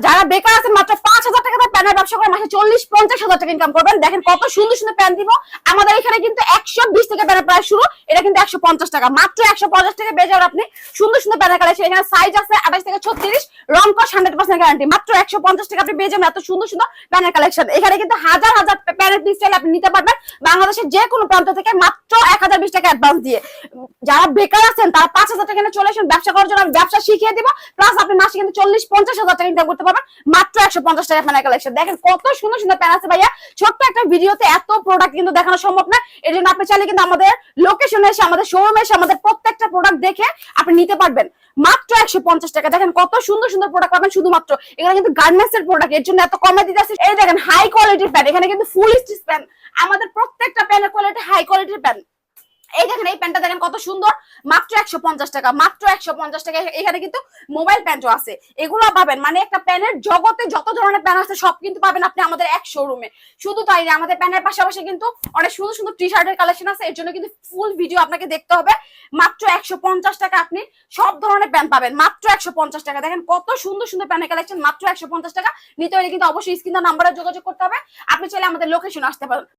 যারা বেকার আছেন মাত্র 5,000 টাকা দিয়ে প্যানের ব্যবসা করে মাসে 40-50,000 টাকা ইনকাম করবেন। দেখেন কত সুন্দর সুন্দর প্যান দিব আমাদের এখানে, কিন্তু 120 থেকে প্যানের প্রাইস শুরু, এটা কিন্তু 150 টাকা, মাত্র 150 টাকা পেয়ে যাবেন আপনি সুন্দর সুন্দর প্যানের কালেকশন। এখানে সাইজ আছে 28 থেকে 36, রং কস 100% গ্যারান্টি, মাত্র 150 টাকা আপনি পেয়ে যাবেন এত সুন্দর সুন্দর প্যানের কালেকশন। এখানে কিন্তু হাজার হাজার প্যানের পিস চাইলে আপনি নিতে পারবেন বাংলাদেশের যে কোনো প্রান্ত থেকে, মাত্র 1020 টাকা অ্যাডভান্স দিয়ে। যারা বেকার আছেন তারা 5,000 টাকা নিয়ে চলে আসুন ব্যবসা করার জন্য, আমি ব্যবসা শিখিয়ে দিব, প্লাস আপনি মাসে কিন্তু 40-50,000 টাকা ইনকাম করতে পারবেন মাত্র 150 টাকা প্যানের কালেকশন। দেখেন কত সুন্দর সুন্দর প্যান আছে ভাইয়া, ছোট্ট একটা ভিডিওতে এত প্রোডাক্ট কিন্তু দেখানো সম্ভব না। এর জন্য আপনি চাইলে কিন্তু আমাদের লোকেশনে এসে, আমাদের শোরুমে এসে আমাদের প্রত্যেকটা প্রোডাক্ট দেখে আপনি নিতে পারবেন মাত্র 150 টাকা। দেখেন কত সুন্দর সুন্দর প্রোডাক্ট পাবেন শুধুমাত্র, এখানে কিন্তু গার্মেন্টস এর প্রোডাক্ট, এর জন্য এত কমে দিতে আছে। এই দেখেন হাই কোয়ালিটির প্যান, এখানে কিন্তু ফুল স্টিচ প্যান, আমাদের প্রত্যেকটা প্যানের কোয়ালিটি হাই কোয়ালিটির প্যান। এই দেখেন এই প্যান্টটা দেখেন কত সুন্দর, মাত্র 150 টাকা, মাত্র 150 টাকা। এখানে কিন্তু মোবাইল প্যান্টও আছে, এগুলো পাবেন। মানে একটা প্যানের জগতে যত ধরনের প্যান আছে সব কিন্তু পাবেন আপনি আমাদের এক শোরুমে। শুধু তাই না, আমাদের প্যানের পাশাপাশি কিন্তু অনেক সুন্দর সুন্দর টি শার্টের কালেকশন আছে, এর জন্য কিন্তু ফুল ভিডিও আপনাকে দেখতে হবে। মাত্র 150 টাকা আপনি সব ধরনের প্যান পাবেন, মাত্র 150 টাকা। দেখেন কত সুন্দর সুন্দর প্যানের কালেকশন, মাত্র 150 টাকা। নিতে হলে কিন্তু অবশ্যই স্ক্রিন নাম্বারে যোগাযোগ করতে হবে, আপনি চাইলে আমাদের লোকেশন আসতে পারেন।